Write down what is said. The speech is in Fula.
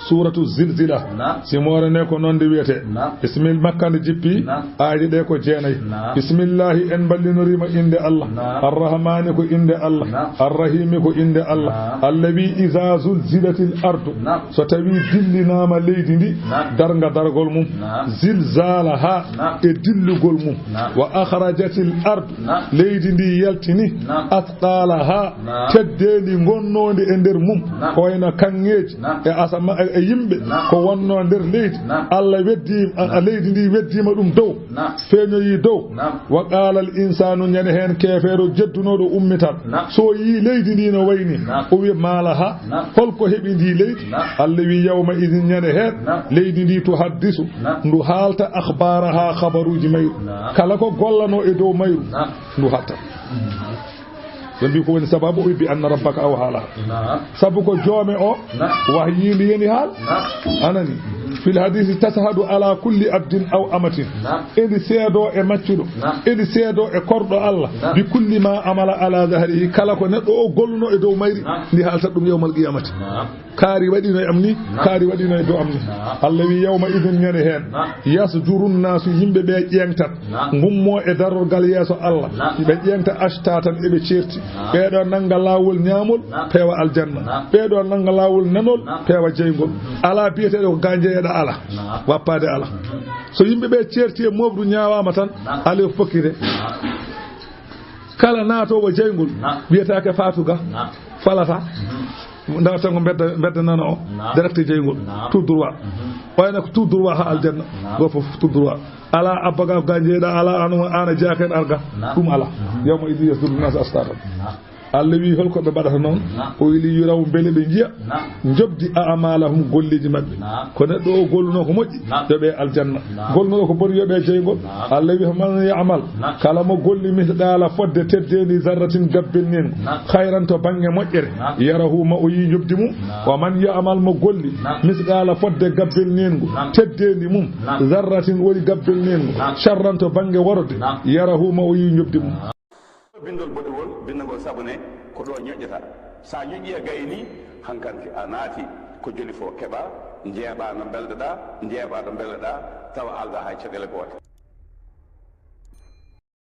suratu zilzila simore ne ko nonde wiyete bismil makkande jippi aaji ɗe ko jeenayi bismillahi en ballinorima inde Allah arrahmani ko inde Allah arrahimi ko inde Allah allawi iza zulzilatil ardu so tawi dillinama leydi ndi darga dargol mum zilzalaha e dillugol mum wa akhrajatil ardu leydi ndi yaltini athqalaha teddedi gonnode e nder mum ko wayno kanŋeji e asama e yimɓe ko wonno nder leydi Allah weddi leydi ndi weddima ɗum dow feeñoyi dow wa qala al insanu ñande hen kefeero jeddunoɗo ummitan so yi leydi ndi no wayni o wi malaha holko heɓi ndi leydi Allah wi yawma idin ñande hen leydi ndi to haddisu ndu haalta akhbaraha khabaruji mayru kala ko gollano e dow mayru ndu hatta yambi ko woni sababu o bi anna rabbaka aw hala sabu ko joome o wahyindi yeni haal anani fil hadisi tashhadu ala kulli abdin aw amatin edi seedo e maccudo edi seedo e kordo Allah bi kulli ma amala ala zahrihi kala ko neddo o golluno e dow mayri ndi halta dum yawmal qiyamati kaari wadino e amni kaari wadino e dow amni Allah wi yawma idun ñane hen yasjurun nasu yimbe be ƴengtat ngummo e darorgal yeso Allah be ƴengta ashtatan e be certi beedo nanga lawol ñamol pewa aljanna beedo nanga lawol nanol pewa jeygol ala biete ko ganjeeda ala wappade ala so yimbe be certi e mobdu ñaawama tan ale fokire kala naatowo jeygol biyetaake fatuga falata ndaga tango bedda nana o direct jeygol tout droit wayna ko tout droit ha aljanna go fof tout droit ala abbaga ganjeeda ala ana jaaken arga dum ala yawma idhi yasduru nas astara Allah wi holko be badata non o wili yuraw bele be jiya jobdi a'malahum golliji mabbe ko neddo o golluno ko moji yobe aljanna golluno ko bori yobe jeygol Allah wi man ya'mal kala mo golli misdala fodde teddeni zarratin gabbel nen khairan to bange mojjere yarahu ma o yi jobdi mum wa man ya'mal mo golli misdala fodde gabbel nen teddeni mum zarratin wori gabbel nen sharran to bange worode yarahu ma o yi jobdi mum bindol bodewol bindagol sabune ko do ñoƴƴata sa ñoƴƴi e gayni hankanti a naati ko joli fo keɓa jeeɓa no belɗoɗa jeeɓa ɗo belɗoɗa tawa alda hay caɗele goote